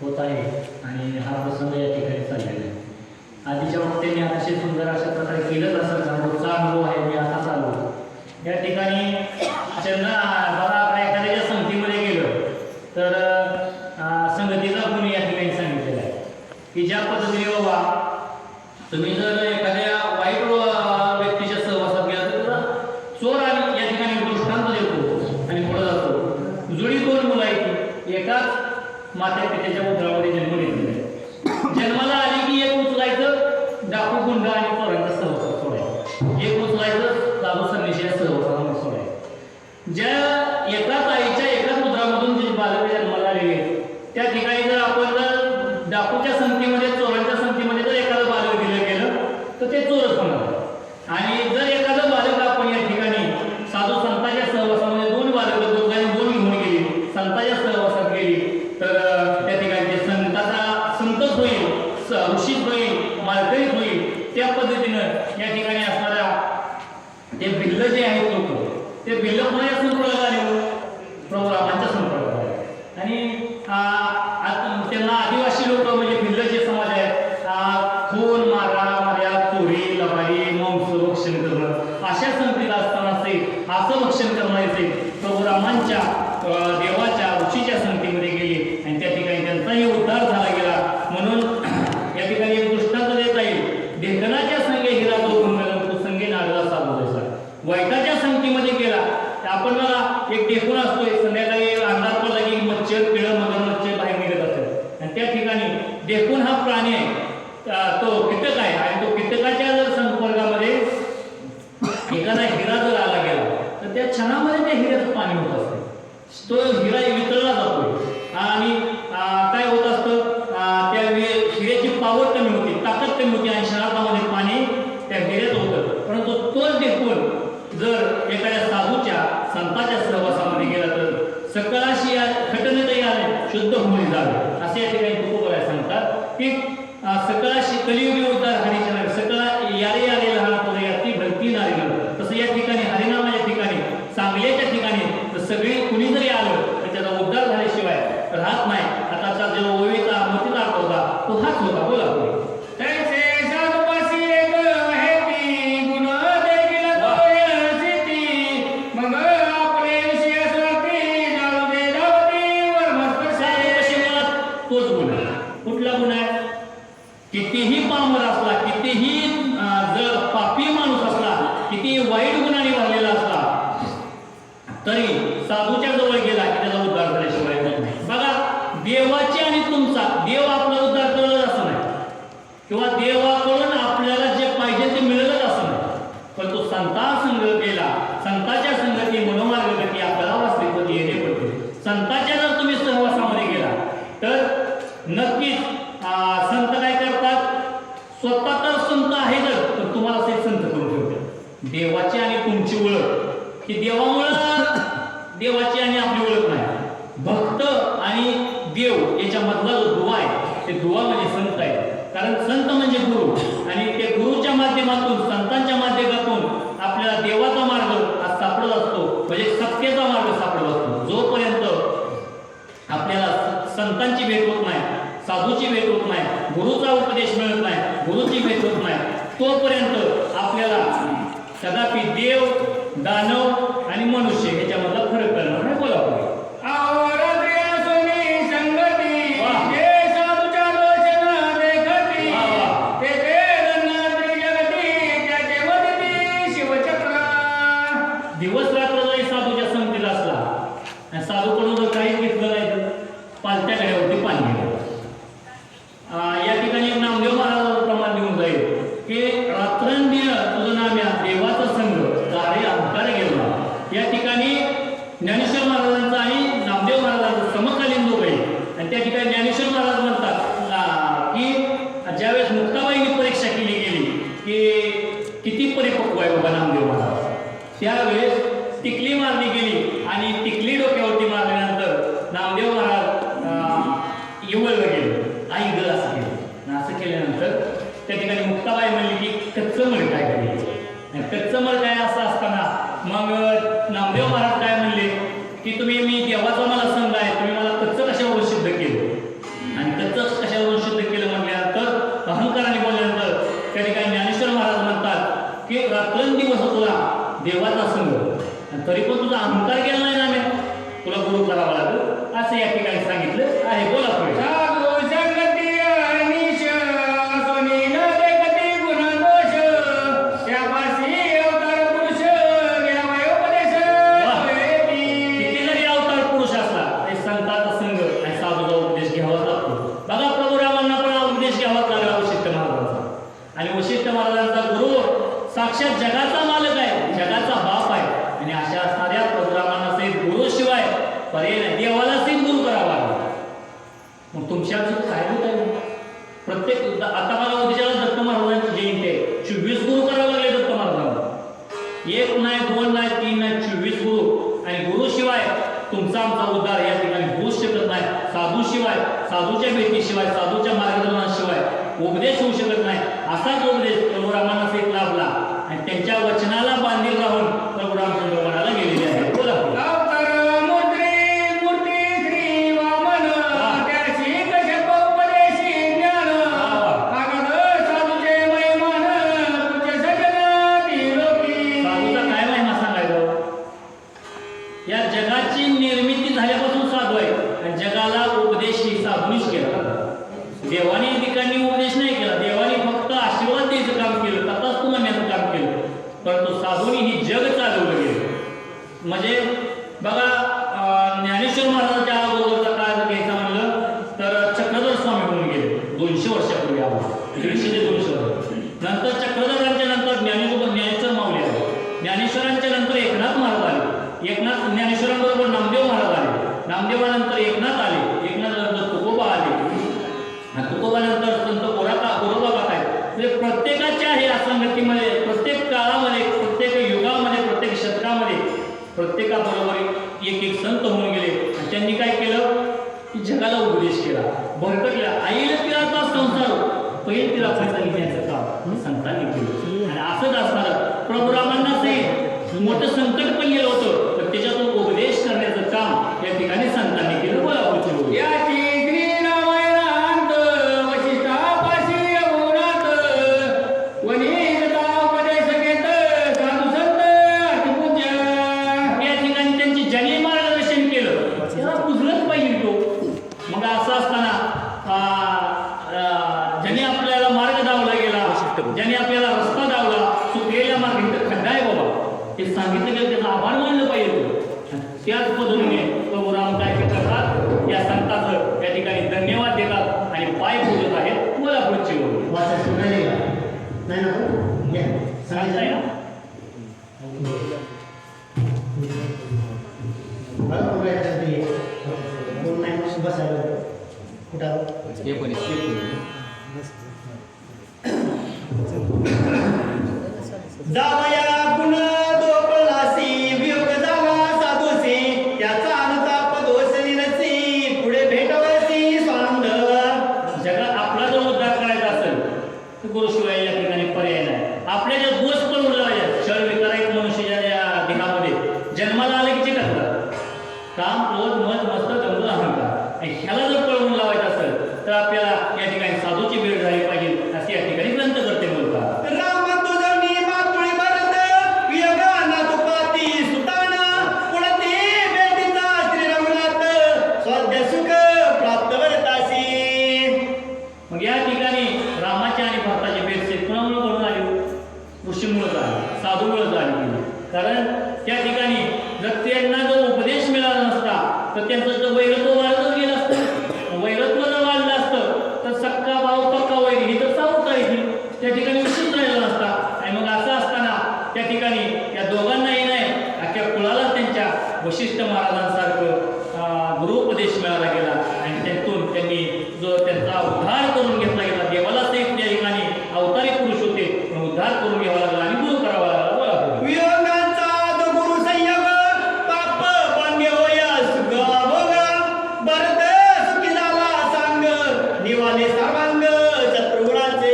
होत आहे आणि हा प्रसंग या ठिकाणी चाललेला आहे. आधीच्या वक्त्यांनी अतिशय सुंदर अशा प्रकारे केलंच असेल, रोजचा अनुभव आहे, मी आता चालू या ठिकाणी ज्यांना बघा एखाद्याच्या संगतीमध्ये गेलं तर संगतीचा गुण या ठिकाणी सांगितलेला आहे की ज्या पद्धतीने बाबा तुम्ही जर एखाद्या वाईट व्यक्तीच्या सहवासात गेला तर तुला चोर आणि या ठिकाणी दृष्टांत देतो आणि पुढे जातो. जुळी दोन मुलं आहेत, एकाच माता पित्याच्या उदरामध्ये जन्म घेतलेला आहे. जन्माला आली की एक उचलायचं डाकू गुंड आणि चोरांचा सहवासात सोडायचं, एक उचलायचं साधू संन्याशीच्या सहवासामध्ये सोडायचं. ज्या एकाच आईच्या एकाच उदरामधून जे बालक जन्माला आलेले त्या ठिकाणी जर आपण जर डाकूच्या संगतीमध्ये चोरांच्या संगतीमध्ये जर एखादं बालक दिलं गेलं तर ते चोरच होणार. आणि जर एखादं बालक आपण या ठिकाणी साधू संतांच्या सहवासामध्ये दोन बालक दोन घेऊन गेली, संतांच्या सहवासात गेली तर त्या ठिकाणी ते संतच होईल, ऋषीच होईल, मालकरीच होईल. त्या पद्धतीनं या ठिकाणी असणाऱ्या ते भिल्ल जे आहेत लोक ते भिल्ल कोणाच्या संपर्कात आले, प्रभू रामांच्या संपर्कात आले. आणि त्यांना आदिवासी लोक म्हणजे भिल्ल जे समाज आहे खून मार्या चोरी लबाडी मांस भक्षण करणं अशा संगतीला असताना असं भक्षण करणारे प्रभू रामांच्या देवाच्या ऋषीच्या संगतीमध्ये गेले आणि त्या ठिकाणी त्यांचाही उद्धार झाला गेला. म्हणून या ठिकाणी एक दृष्टांत देता येईल, ढेकणाच्या संगे हिरा जो गुंगल तो संगे नागला साधू जैसा. वाईटाच्या संगतीमध्ये गेला आपण बघा एक ढेकूण असतोय, संध्याकाळी अंधार पडला की मच्छर पिळं मगर मच्छर बाहेर निघत असतात आणि त्या ठिकाणी ढेकूण हा प्राणी आहे, तो कीटक आहे आणि तो कीटकाच्या जर संपर्कामध्ये एखादा हिरा जर आला गेला तर त्या क्षणामध्ये त्या हिऱ्याचं पाणी होत असतं, तो हिरा वितळला जातोय आणि काय होत असतं त्या हिऱ्याची पावर कमी होती, ताकद कमी होती आणि शरीरामध्ये पाणी त्या हिऱ्यात होतं. परंतु तोच ढेकूण जर एखाद्या साधूच्या संतांच्या सहवासामध्ये गेला तर सकळाशी खटनेतही आले शुद्ध होऊन जावे असे या ठिकाणी तुकोबराय सांगतात की सकळाशी कलियुगी उद्धार हरिचरण सकळा यारे यारे लहान पोरे याती भरती नारी. तसं या ठिकाणी हरिनामाच्या ठिकाणी सांगल्याच्या ठिकाणी सगळी कुणी जरी आलं तर त्याचा उद्धार झाल्याशिवाय राहत नाही. आताचा जो ओवीचा मतीचा अर्थ होता तो हाच होता. बोला कुठला गुण आहे? कितीही पामर असला, कितीही जर पापी माणूस असला, कितीही वाईट गुणाने भरलेला असला तरी साधूच्या जवळ गेला की त्याचा उद्धार झाल्याशिवाय होत नाही. बघा देवाची आणि तुमचा देव आपला उद्धार करत असं नाही किंवा देवाकडून आपल्याला जे पाहिजे ते मिळतच असं नाही, पण तो संता संघ गेला, संतांच्या संगती मनोमार्ग गती आपल्याला वास्तविक येणे पडते. संतांच्या जर तुम्ही सहवासामध्ये गेला तर नक्कीच संत काय करतात, स्वतः तर संत आहे तर तुम्हाला ते संत करून ठेवतात. देवाची आणि तुमची ओळख ही देवाची आणि आपली ओळख नाही, भक्त आणि देव याच्यामधला जो दुवा आहे ते दुवा म्हणजे संत आहे. कारण संत म्हणजे गुरु आणि ते गुरुच्या माध्यमातून संतांच्या माध्यमातून आपल्याला देवाचा मार्ग हा सापडत असतो, म्हणजे सत्याचा मार्ग सापडत असतो. जोपर्यंत आपल्याला संतांची भेट होत नाही, साधूची भेट होत नाही, गुरुचा उपदेश मिळत नाही, गुरुची भेट होत नाही, तोपर्यंत आपल्याला कदापि देव दानव आणि मनुष्य याच्यामधला फरक करणार नाही. बोला दिवस रात्र जरी साधूच्या संगतीला असला आणि साधूकडून जर काहीच घेतलं नाही तर पालत्या गड्यावरती पाणी गेलं. या ठिकाणी एक नामदेव महाराजांचं प्रमाण देऊन जाईल की रात्रंदिन तुझं नाम्या देवाचा संघ तारे अंकार गेला. या ठिकाणी ज्ञानेश्वर महाराजांचा आणि नामदेव महाराजांचं समकालीन लोक आहे आणि त्या ठिकाणी ज्ञानेश्वर महाराज म्हणतात की ज्यावेळेस मुक्ताबाईंनी परीक्षा केली गेली की किती परिपक्व आहे बाबा नामदेव महाराज, त्यावेळेस टिकली मारली गेली आणि टिकली डोक्यावरती मारल्यानंतर नामदेव महाराज युवलला गेले, आई गल असं केलं. असं केल्यानंतर त्या ठिकाणी मुक्ताबाई म्हणली की कच्चं मळ काय करायचं, कच्चं मळ काय असं असताना मग नामदेव महाराज काय म्हणले की तुम्ही मी देवाचा मला संघ आहे, तुम्ही मला कच्चं कशावर सिद्ध केलं आणि आहे बोला पुढे. साधू संगती अनिश सोनी न देखती गुण दोष त्यापाशी अवतार पुरुष घ्यावा उपदेश किती जरी अवतार पुरुष असला तरी संतांचा संघ आणि साधूचा उपदेश घ्यावाच लागतो. बघा प्रभू रामांना पण उपदेश घ्यावाच लागला वशिष्ठ महाराजांचा. आणि वशिष्ठ महाराजांचा गुरु साक्षात जगाचा मालक आहे, जगाचा बाप आहे. आणि अशा असणाऱ्या प्रभू रामांना सहित गुरु शिवाय पर्याय नाही. देवाला सहित गुरु करावा लागला. मग तुमच्या काय होत आहे प्रत्येक आता मला उद्याला दत्त महाराजांची जयंती आहे. 24 गुरु करावे लागले दत्त महाराजांना. 1 नाही 2 नाही 3 नाही 24 गुरु. आणि गुरु शिवाय तुमचा आमचा उद्धार या ठिकाणी होऊच शकत नाही. साधू शिवाय, साधूच्या भेटीशिवाय, साधूच्या मार्गदर्शनाशिवाय उपदेश होऊ शकत नाही. असाच उपदेश प्रभू रामांना सहित लाभला आणि त्यांच्या वचनाला बांधील राहून प्रभू रामचंद्र वनाला गेलेले आहेत. बोला अवतार मूर्ती श्री वामन त्याशी कश्यप उपदेशी ज्ञान आगद साधूचे महिमान तुझे सजन त्रिलोकी. साधूचा काय महिमा सांगायचा. या जगाची निर्मिती झाल्यापासून साधू आहे आणि जगाला उपदेश ही साधूनीच केला. देवाने ठिकाणी उपदेश नाही केला. देवाने फक्त आशीर्वाद द्यायचं काम केलं, तथाच म्हणण्याचं काम केलं. परंतु साधूनी ही जग चालवलं गेलं. म्हणजे बघा ज्ञानेश्वर महाराजांच्या अगोदरचा काळ जर घ्यायचा म्हणलं तर चक्रधर स्वामी होऊन गेले 200 वर्षापूर्वी. आपण 150 ते 200 वर्ष. नंतर चक्रधरांच्या नंतर ज्ञानेश्वर माऊली आले. ज्ञानेश्वरांच्या नंतर एकनाथ महाराज आले. ज्ञानेश्वरांबरोबर नामदेव महाराज आले. नामदेवानंतर एकनाथ आले. एकनाथानंतर तुकोबा आले. तुकोबानंतर संत गोरोबा काय. म्हणजे प्रत्येकाच्या हे असंगतीमध्ये, प्रत्येक काळामध्ये, प्रत्येक युगामध्ये, प्रत्येक शतकामध्ये प्रत्येकाबरोबर एक संत होऊन गेले. आणि त्यांनी काय केलं की जगाला उपदेश केला, भरकटला. आईला तिला संसार पहिले तिला सांगितण्याचं काम संतांनी केलं. आणि असंच असणार प्रभू रामांना मोठं संकट पण गेलं होतं, तर त्याच्यातून उपदेश करण्याचं काम या ठिकाणी संतांनी केलं. बोला पुढचे. याची श्री रामायणांत वशिष्ठापाशी अहोरात वनिता उपदेश घेत साधू संत अतिपूज्य. या ठिकाणी त्यांची ज्यांनी मार्गदर्शन केलं त्याला पुजलंच पाहिजे तो. मग असं असताना ज्यांनी आपल्याला मार्ग दावला गेला, ज्यांनी आपल्याला रस्ता दावला, चुकलेला मार्ग इथं खड्डा आहे बाबा ते सांगितलं गेलं, त्याचा आभार मानलं पाहिजे. त्याच पद्धतीने प्रभू राम काय करतात या संतांचं या ठिकाणी धन्यवाद देतात आणि पाय पूजत आहेत. बोला पुढची वाचा सुनाले का नाही ना तो या सांगायचं आहे ना. मला बोलायचं ते कोण नाही मग बसायला कुठं जावया गुण दोपलासी वियोग जावा साधूसी त्याचा अनुताप दोष निरसी पुढे भेटवसी स्वानंद. जगात आपला जर उद्धार करायचा असेल तर गुरुशिवाय या ठिकाणी पर्याय नाही. आपल्या ज्या दोष पण उरला शर विकारायक मनुष्याच्या या देहामध्ये जन्माला आले की करतात काम, क्रोध, मत, मस्त, दंभ, अहंकार. आणि ह्याला जर पळवून लावायचं असेल तर आपल्याला या ठिकाणी साधूची भेट झाली पाहिजे असे या ठिकाणी ग्रंथकर्ते बोलतात. राम तुझनी मातुळी भरत वियोगाना तुपाती सुताना पुढते भेटीचा श्री रघुनाथ स्वाध्य सुख प्राप्त वरतासी. मग या ठिकाणी रामाची आणि भरताची भेट से कुणामुळे घडून आली. ऋषीमुळे झाली, साधूमुळे झाली. कारण त्या ठिकाणी जर त्यांना जो उपदेश मिळाला नसता तर त्यांचं जर वैरत्व वाढतच गेलं असतं. वैरत्व जर वाढलं असतं तर सक्का भाऊ पक्का वैरी ही तर सावत राहिली, त्या ठिकाणी विषयच राहिला नसता. आणि मग असं असताना त्या ठिकाणी या दोघांनाही नाही अख्ख्या कुळाला त्यांच्या वशिष्ठ महाराजांसारखं गुरुपदेश मिळाला गेला. आणि त्यातून त्यांनी जो त्यांचा उद्धार करून घेतला गेला. देवाला सहित त्या ठिकाणी अवतारी पुरुष होते पण उद्धार करून घ्यावा लागला आणि गुरु करावा लागला. बोला वियोगांचा तो गुरु संयोग पाप पांग्य होय सुख भोग भरत सुखी झाला सांग निवाले सर्वांग शत्रुगुणाचे.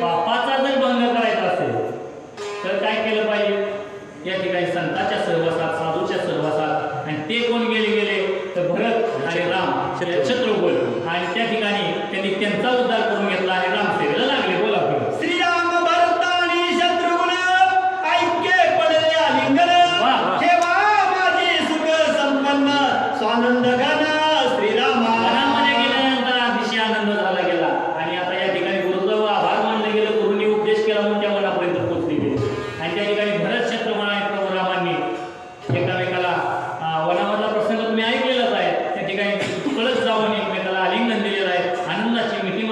पापाचा जर भंग करायचा असेल तर काय केलं पाहिजे. या ठिकाणी संतांच्या सहवासात, साधूच्या सहवासात. आणि ते कोण गेले तर भरत आणि राम शत्रुघ्न. आणि त्या ठिकाणी त्यांनी त्यांचा उद्धार करून घेतला आणि रामसेवेला लागले. बोला श्रीराम भरत आणि शत्रुघ्न ऐक्य पडले आलिंगन ठेवा माझे सुख संपन्न स्वानंद घन श्रीरामा.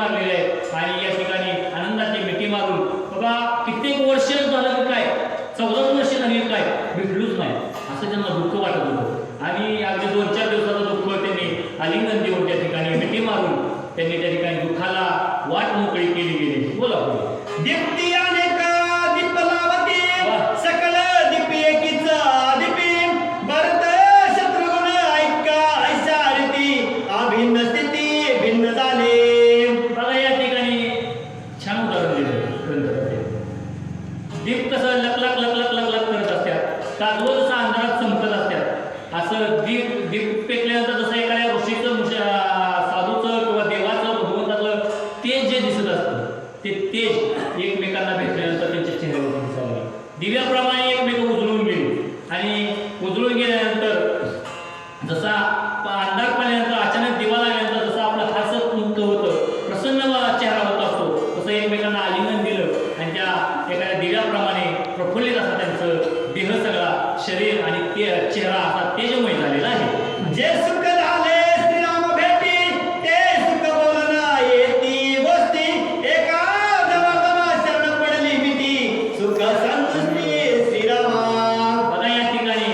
मारलेली आहे आणि या ठिकाणी आनंदाची मिठी मारून बाबा कित्येक वर्ष झालं की काय 14 वर्ष झाली काय भेटलोच नाही असं त्यांना दुःख वाटत होतं आणि अगदी 2-4 दिवसाचं दुःख त्यांनी आलिंगन देऊन त्या ठिकाणी मिठी मारून त्यांनी त्या ठिकाणी दुःखाला वाट मोकळी केली गेली. बोला दीप्ती अनेक दीपलावती सकल दीपी एकीचा दीपी भरत शत्रुघ्न ऐका ऐसा रीती अभिन्न स्थिती भिन्न झाले. बघा या ठिकाणी छान उदाहरण दिलं ग्रंथकाराने. दीप कसं लकलक लकलक लकलक करत असतात, काजवं जसं अंधारात चमकत असतात, असं दीप पेटल्यानंतर जसं एखाद्या ऋषीचं साधूचं किंवा देवाचं भगवंताचं तेज जे दिसत असतं ते तेज एकमेकांना भेटल्यानंतर त्यांच्या चेहऱ्यावर दिसायला लागलं. दिव्याप्रमाणे एकमेक उजळून गेले आणि उजळून गेल्यानंतर जसा अंधार पाहिल्यानंतर अचानक दिवा लागल्यानंतर जसं आपलं हास्य मुक्त होतं, प्रसन्न चेहरा होत असतो, तसं एकमेकांना आलिंगन दिलं आणि त्या एखाद्या दिव्याप्रमाणे प्रफुल्लित असा त्यांचं देह सगळा शरीर आणि चेहरा असा तेजमय झालेला आहे. जे सुख झाले श्रीराम भेटी ते सुख बोलना येती गोष्टी एका जवळ शरण पडली भीती सुख संतुष्टी श्रीरामा. बघा या ठिकाणी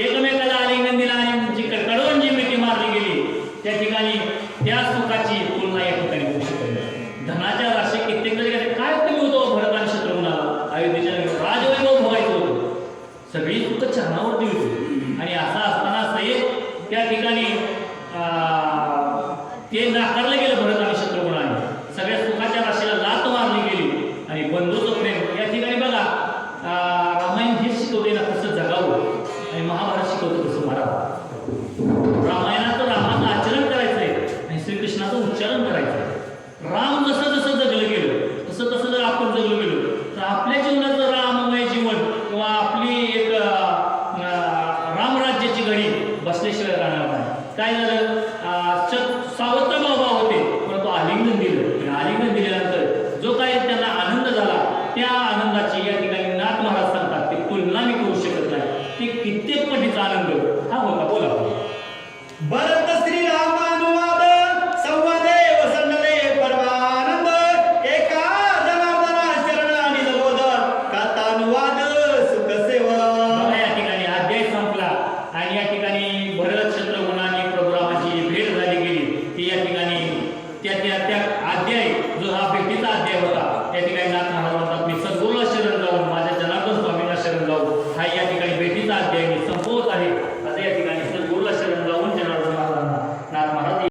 एकमेकाला आलिंगन दिलं आणि जी कडवण जी मिठी मारली गेली त्या ठिकाणी त्या सुखाची तुलना या ठिकाणी होऊ शकत नाही. धनाच्या राशी कित्येक जरी काय कमी होतो भरत आणि शत्रुघ्नाला अयोध्येच्या राजवैभव भोगायचं होतं, सगळी सुख चरणावरती होती आणि असं असताना सैद त्या ठिकाणी ते नाकारलं गेलं भरत आणि शत्रुघ्नाने, सगळ्या सुखाच्या राशीला लात मारली गेली आणि बंधूचं प्रेम या ठिकाणी बघा रामायण हेच शिकवते ना कसं जगावं आणि महाभारत शिकवतं कसं मारावं. रामायणाचं रामाचं आचरण करायचं आहे आणि श्रीकृष्णाचं उच्चारण करायचं आहे. राम जसं जसं जगलं गेलं तसं तसं जर आपण जगलो गेलो तर आपल्या जीवनाचं राममय जीवन किंवा आपली एक रामराज्याची घडी बसल्याशिवाय राहणार नाही. काय झालं सावत्र भाव होते परंतु आलिंगन दिलं, आलिंगन दिल्यानंतर जो काही त्यांना आनंद झाला त्या आनंदाची या ठिकाणी नाथ महाराज सांगतात ते तुलना मी करू शकत नाही. ते कित्येक पटीचा आनंद हा होता. बोला बरं